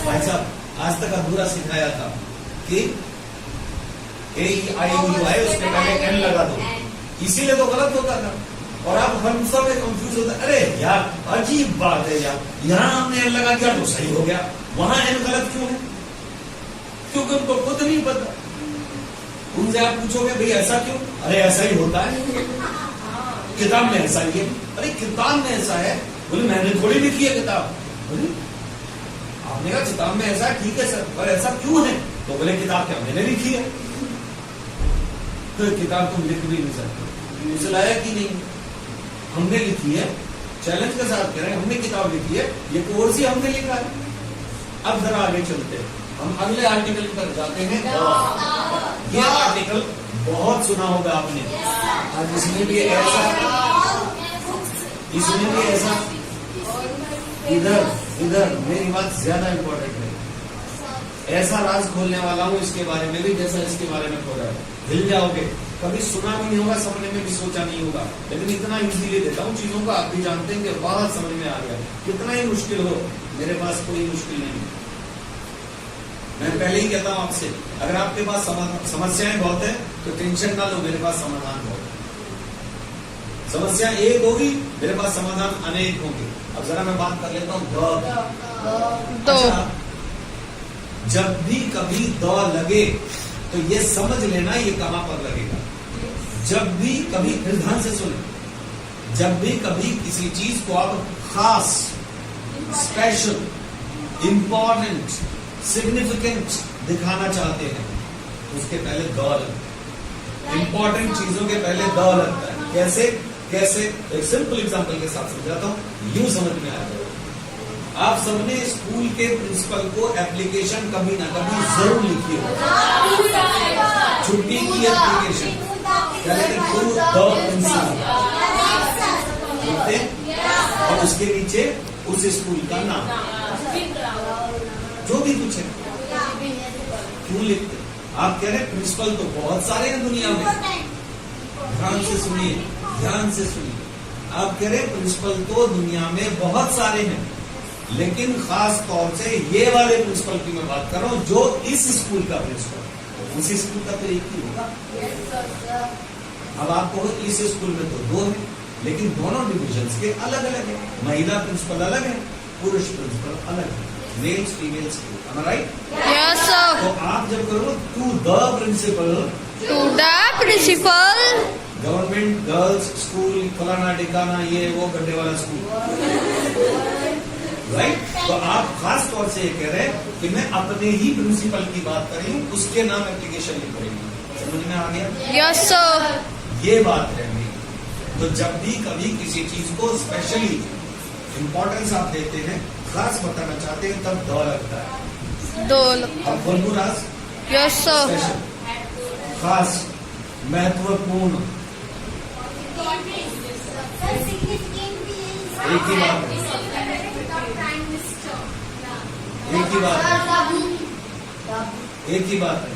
भाई साहब आज तक अधूरा सिखाया था कि AEIOU है, उसके पहले N लगा दो, इसीलिए तो गलत होता था। और आप हम सब कंफ्यूज होता, अरे यार अजीब बात है यार, यहाँ हमने N लगा दिया तो सही हो गया, वहां N गलत क्यों है? क्योंकि उनको खुद नहीं पता। उनसे आप पूछोगे भाई ऐसा क्यों, अरे ऐसा ही होता है, किताब में ऐसा ही है। अरे किताब में ऐसा है, बोले मैंने थोड़ी लिखी है किताब। बोले आपने कहा किताब में ऐसा, ठीक है सर, पर ऐसा क्यों है? तो बोले किताब क्या मैंने लिखी है? तो किताब तुम लिख भी नहीं सकते, मुझे लाया कि नहीं, हमने लिखी है, चैलेंज के साथ कह रहे हैं, हमने किताब लिखी है, ये कोर्स ही हमने लिखा है। अब जरा आगे चलते हैं, हम अगले आर्टिकल पर जाते हैं। ये आर्टिकल बहुत सुना होगा आपने, और इसमें भी ऐसा, इसमें भी ऐसा, इधर मेरी बात ज्यादा इंपॉर्टेंट है, ऐसा राज खोलने वाला हूं इसके बारे में भी, जैसा इसके बारे में खोला है, हिल जाओगे। कभी सुना भी नहीं होगा, सपने में भी सोचा नहीं होगा, लेकिन इतना इजीली देता हूँ चीजों को, आप भी जानते हैं कि बहुत समझ में आ गया। कितना ही मुश्किल हो, मेरे पास कोई मुश्किल नहीं। मैं पहले ही कहता हूँ आपसे, अगर आपके पास समस्याएं बहुत है तो टेंशन ना लो, मेरे पास समाधान बहुत है। समस्या एक होगी, मेरे पास समाधान अनेक होंगे। अब जरा मैं बात कर लेता हूँ अच्छा, जब भी कभी द लगे तो ये समझ लेना ये कहां पर लगेगा। जब भी कभी, फिर ध्यान से सुने, जब भी कभी किसी चीज को आप खास, स्पेशल, इंपॉर्टेंट, सिग्निफिकेंट दिखाना चाहते हैं, उसके पहले द लगता है। इंपॉर्टेंट चीजों के पहले द लगता है। कैसे कैसे? एक सिंपल एग्जांपल के साथ समझाता हूं, यूं समझ में आ जाए। आप सबने स्कूल के प्रिंसिपल को एप्लीकेशन कभी ना कभी जरूर लिखी हो, छुट्टी की एप्लीकेशन, क्या कहते हैं, टू द प्रिंसिपल, और उसके नीचे उस स्कूल का नाम, जो भी कुछ है, क्यों लिखते? आप कह रहे हैं प्रिंसिपल तो बहुत सारे हैं दुनिया में, ध्यान से सुनिए, ध्यान से सुनिए। आप कह रहे हैं प्रिंसिपल तो दुनिया में बहुत सारे हैं, लेकिन खास तौर से ये वाले प्रिंसिपल की मैं बात कर रहा हूं, जो इस स्कूल का प्रिंसिपल, उसी स्कूल का तो एक ही होगा। अब आपको इस स्कूल में तो दो है, लेकिन दोनों डिविजन्स के अलग अलग है। महिला प्रिंसिपल अलग है, पुरुष प्रिंसिपल अलग है, males females, right? Yes sir. तो आप जब करो to the principal, government girls school फलाना ठिकाना, ये वो गड्ढे वाला स्कूल, राइट? तो आप खास तौर से ये कह रहे हैं कि मैं अपने ही प्रिंसिपल की बात कर रही हूँ, उसके नाम एप्लीकेशन लिख रही हूँ। समझ में आ गया? Yes sir. ये बात है मेरी। तो जब भी कभी किसी चीज को स्पेशली इम्पोर्टेंस आप देते हैं, खास बताना चाहते हैं, तब द लगता है। दो। अब बोलू राज? Yes sir. स्पेशल, खास, महत्वपूर्ण, एक ही बात है, एक ही बात है, एक ही बात है।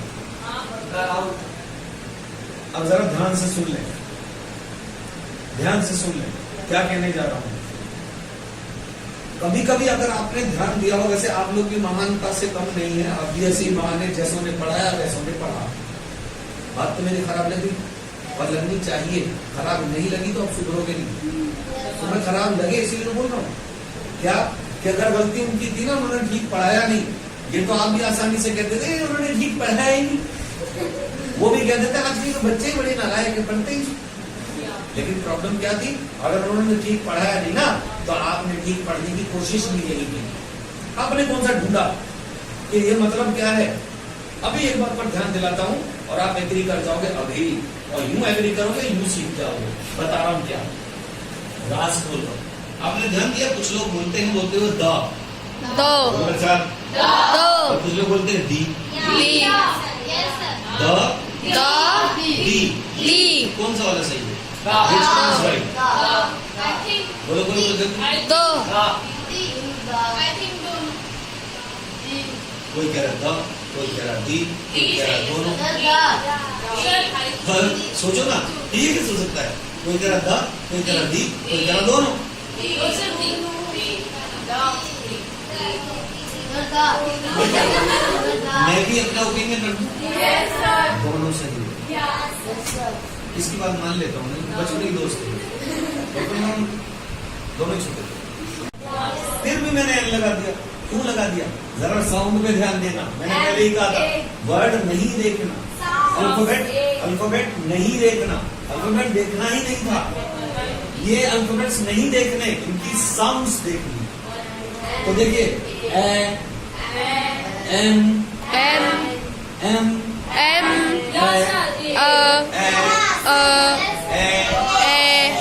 अब जरा ध्यान से सुन लें, ध्यान से सुन लें क्या कहने जा रहा हूं। कभी कभी अगर आपने ध्यान दिया हो, वैसे आप लोग की महानता से कम नहीं है, आप भी ऐसी महान है, जैसों ने पढ़ाया वैसों ने पढ़ा। बात तो मेरी खराब लगी, पर लगनी चाहिए। खराब नहीं लगी तो आप सुधरोगे नहीं। तुम्हें खराब लगे इसीलिए तो बोल रहा हूँ। क्या कि अगर गलती उनकी थी ना, उन्होंने ठीक पढ़ाया नहीं, ये तो आप भी आसानी से कहते थे उन्होंने ठीक पढ़ाया ही नहीं। वो भी कहते थे आजकल तो बच्चे बड़े नालायक है, पढ़ते ही। लेकिन प्रॉब्लम क्या थी? अगर उन्होंने ठीक पढ़ाया नहीं ना, तो आपने ठीक पढ़ने की कोशिश भी नहीं की। आपने कौन सा ढूंढा कि ये मतलब क्या है? अभी एक बात पर ध्यान दिलाता हूँ और आप एग्री कर जाओगे अभी, और यूं एग्री करोगे यूं सीख जाओगे। बता रहा हूँ क्या, राज बोल रहा हूँ। आपने ध्यान दिया, कुछ लोग बोलते हैं, बोलते हुए द, और कुछ लोग बोलते हैं दी, दी। कौन सा वाला सही है? बोलो बोलो बोलो। कोई कह रहा द, कोई कह रहा दी, कोई कह रहा दोनों। सोचो ना, ये कैसे हो सकता है? कोई कह रहा द, कोई कह रहा दी, कोई कह रहा दोनों। मैं भी अपना ओपिनियन रखूं, दोनों सही है। इसकी बात मान लेता हूँ, नहीं बचपन की दोस्त है, लेकिन हम दोनों ही छोटे थे। फिर भी मैंने एन लगा दिया। क्यों लगा दिया? जरा साउंड पे ध्यान देना। मैंने पहले ही कहा था, वर्ड नहीं देखना, अल्फाबेट नहीं देखना, अल्फाबेट देखना ही नहीं था। ये अल्फाबेट्स नहीं देखने, इनकी साउंड्स देखनी। तो देखिए, ए, एम, एम, M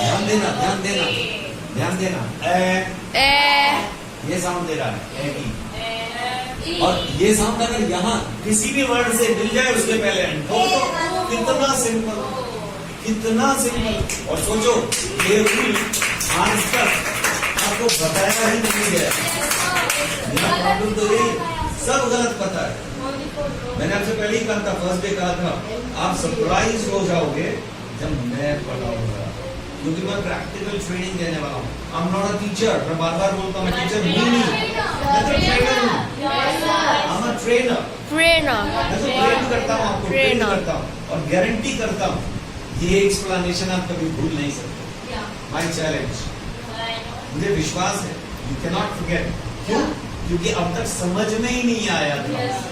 ध्यान देना, ध्यान देना, ध्यान देना। ये साउंड दे रहा है, ए की। और ये साउंड अगर यहाँ किसी भी वर्ड से मिल जाए उसके पहले एंड तो कितना सिंपल, कितना सिंपल। और सोचो, ये रूल आज तक आपको बताया ही नहीं गया। मेरा प्रॉब्लम तो यही, सब गलत पता है। मैंने आपसे पहले ही कहा था, फर्स्ट डे कहा था, आप सरप्राइज हो जाओगे जब मैं पढ़ाऊंगा, क्योंकि मैं प्रैक्टिकल ट्रेनिंग देने वाला हूँ। I am not a teacher, मैं बार बार बोलता हूँ, मैं टीचर नहीं, मैं तो ट्रेनर हूँ। आई एम अ ट्रेनर, मैं तो ट्रेन करता हूँ, आपको ट्रेन करता हूँ और गारंटी करता हूँ ये एक्सप्लेनेशन आप कभी भूल नहीं सकते। माय चैलेंज, मुझे विश्वास है, यू कैन नॉट फॉरगेट। क्यों? क्योंकि अब तक समझ में ही नहीं आया था,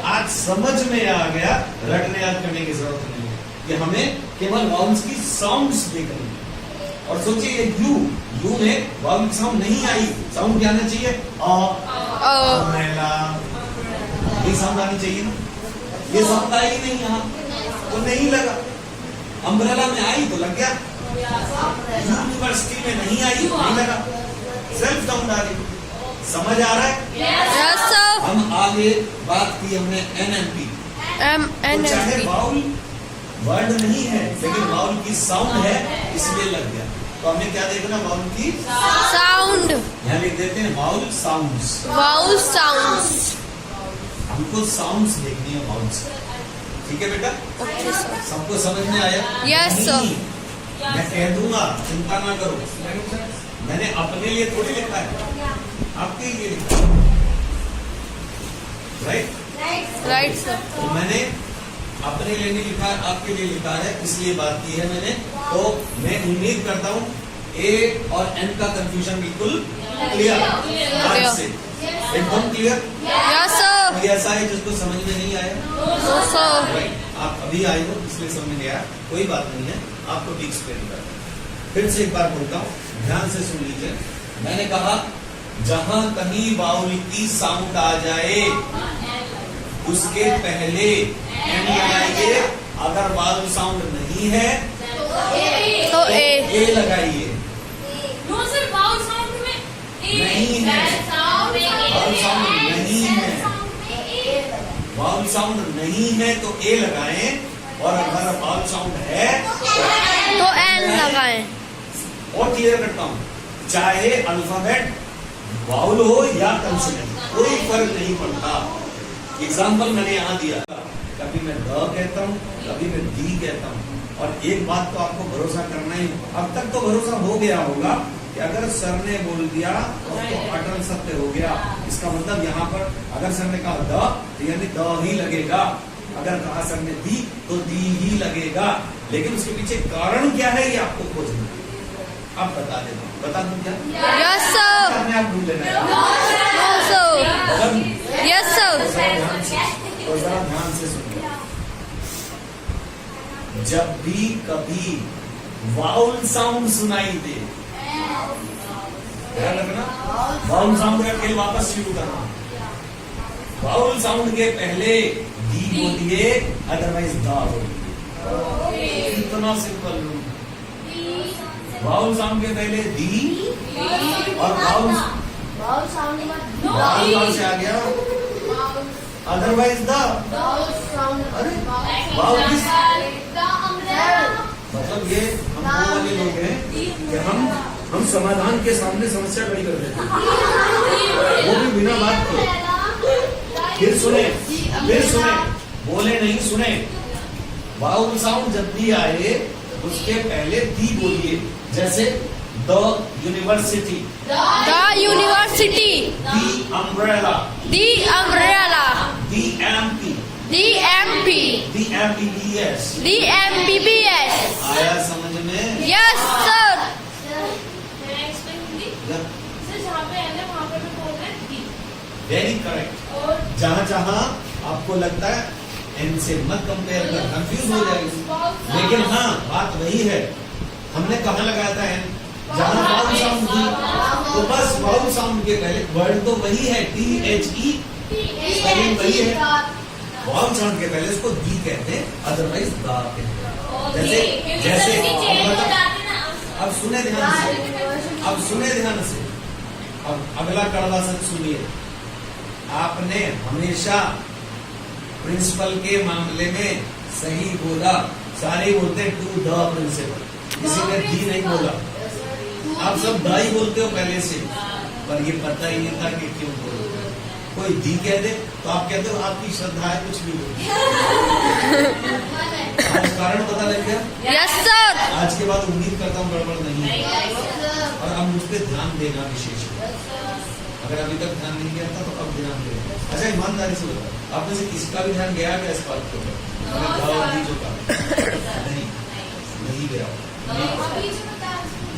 आज समझ में आ गया। रटने याद करने की जरूरत नहीं है, कि हमें केवल वाउल्स की साउंड्स देखनी है। और सोचिए, ये यू में वाउल साउंड नहीं आई, साउंड क्या आना चाहिए? अम्ब्रेला, ये साउंड आनी चाहिए ना। ये साउंड आई नहीं, यहाँ तो नहीं लगा। अम्ब्रेला में आई तो लग गया, यूनिवर्सिटी में नहीं आई तो नहीं लगा। सेल्फ साउंड आ रही, समझ आ रहा है? Yes sir. हम आगे बात की हमने NMP, तो चाहे वाउल वर्ड नहीं है लेकिन वाउल की साउंड है, इसलिए लग गया। तो हमें क्या देखना? वाउल की Sound. यहाँ लिख देते हैं वाउल साउंड्स। Vowel sounds. हमको साउंड्स देखनी है, वाउल्स। ठीक है बेटा? Okay sir. सबको समझ में आया? Yes, sir. नहीं, मैं कह दूंगा, चिंता ना करो। मैंने अपने लिए थोड़ी लिखा है, आपके लिए लिखा है, Right sir. तो मैंने अपने लिए नहीं लिखा है, आपके लिए लिखा है, इसलिए बात की है मैंने। तो मैं उम्मीद करता हूँ ए और एन का कंफ्यूजन बिल्कुल क्लियर आज से, एकदम क्लियर। Yes sir. कोई ऐसा है जिसको समझ में नहीं आया? No sir. Right. आप अभी आए हो इसलिए समझ में आया, कोई बात नहीं है, आपको भी एक्सप्लेन कर। फिर से एक बार बोलता हूँ, ध्यान से सुन लीजिए। मैंने कहा, जहां कहीं वाउल की साउंड आ जाए उसके पहले एन लगाइए। अगर वाउल साउंड नहीं है तो ए लगाइए। नो सर, वाउल साउंड में नहीं है, वाउल साउंड नहीं है, वाउल साउंड नहीं है तो ए लगाएं, और अगर वाउल साउंड है तो N लगाएं। और क्लियर करता हूं, चाहे अल्फाबेट वाउल हो या कंसोनेंट, कोई फर्क नहीं पड़ता। एग्जाम्पल मैंने यहाँ दिया, कभी मैं द कहता हूँ, कभी मैं दी कहता हूँ। और एक बात तो आपको भरोसा करना ही, अब तक तो भरोसा हो गया होगा कि अगर सर ने बोल दिया तो अटल सत्य हो गया। इसका मतलब यहाँ पर अगर सर ने कहा द तो यानी द ही लगेगा, अगर कहा सर ने दी तो दी ही लगेगा। लेकिन उसके पीछे कारण क्या है ये आपको खोजना है। आप बता देना, बता दूं क्या? Yes sir. अपने आप ढूंढ लेना है। No sir. Yes sir. तो जरा ध्यान से सुनिए। जब भी कभी वाउल साउंड सुनाई दे, ध्यान रखना, वाउल साउंड का खेल वापस शुरू करना। वाउल साउंड के पहले दी बोलिए, अदरवाइज दा बोलिए। इतना सिंपल रूल। वाउल साउंड के पहले दी और वाउल कहां से आ गया? अदरवाइज दा। अरे वाउल किस, मतलब ये हम वो वाले लोग हैं कि हम समाधान के सामने समस्या खड़ी कर देते हैं, वो भी बिना बात के। फिर सुने, बोले नहीं, सुने। वाउल साउंड जब भी आए उसके पहले दी बोलिए, जैसे the university, The university. The umbrella, The umbrella. DMP. DMBBS DMBBS. आया समझ में? Yes, sir. मैं एक्सप्लेन हिंदी सर जहाँ पे एन है वहाँ पे भी बोलना है डी वेरी करेक्ट। और जहाँ जहाँ आपको लगता है एन से मत कंपेयर कर, कंफ्यूज हो जाएगी। लेकिन हाँ बात वही है, हमने कहाँ लगाया था एन? जहाँ वाउल साउंड थी, तो बस वाउल साउंड के पहले वर्ड तो वही है, THE स्पेलिंग वही है। वाउल साउंड के पहले उसको दी कहते हैं, अदरवाइज दा कहते हैं। जैसे अब सुने ध्यान से, अब सुने ध्यान से, अब अगला कड़वा सच सुनिए। आपने हमेशा प्रिंसिपल के मामले में सही बोला, सारे बोलते टू द प्रिंसिपल, किसी ने दी नहीं बोला। आप सब द ही बोलते हो पहले से, पर ये पता ही नहीं था कि क्यों बोलते। कोई दी कह दे तो आप कहते हो आपकी श्रद्धा है, कुछ भी बोलो। आज कारण पता लग गया। Yes, sir. आज के बाद उम्मीद करता हूँ गड़बड़ नहीं है, और अब मुझ पर ध्यान देना विशेष। अगर अभी तक ध्यान नहीं दिया था तो अब ध्यान देना। अच्छा ईमानदारी से बताओ, आप में से किसका भी ध्यान गया क्या इस बात के ऊपर? जो का नहीं गया।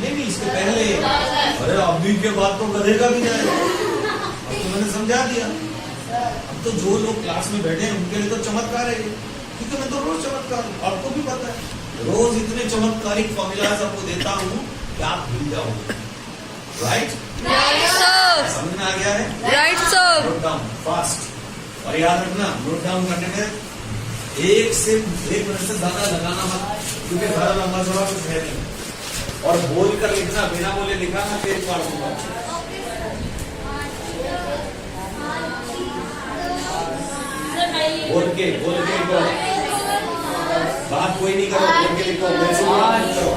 नहीं इसके पहले, अरे अभी के बाद तो गधेगा भी जाएगा। अब तो मैंने समझा दिया। अब तो जो लोग क्लास में बैठे हैं उनके लिए तो चमत्कार है, क्योंकि मैं तो रोज चमत्कार हूँ, आपको भी पता है। रोज इतने चमत्कारिक फॉर्मूलाज आपको देता हूँ कि आप भूल जाओगे। राइट? Right, sir. समझ में आ गया है? Right, sir. Note down fast, और याद रखना नोट डाउन करने में 1 मिनट से ज्यादा लगाना मत, क्योंकि सारा लंबा चौड़ा कुछ है नहीं। और बोल कर लिखना, बिना बोले लिखा ना पेज फाड़ दूंगा। बोल के लिखो, बात कोई नहीं करो, बोल के लिखो, वैसे बात नहीं करो।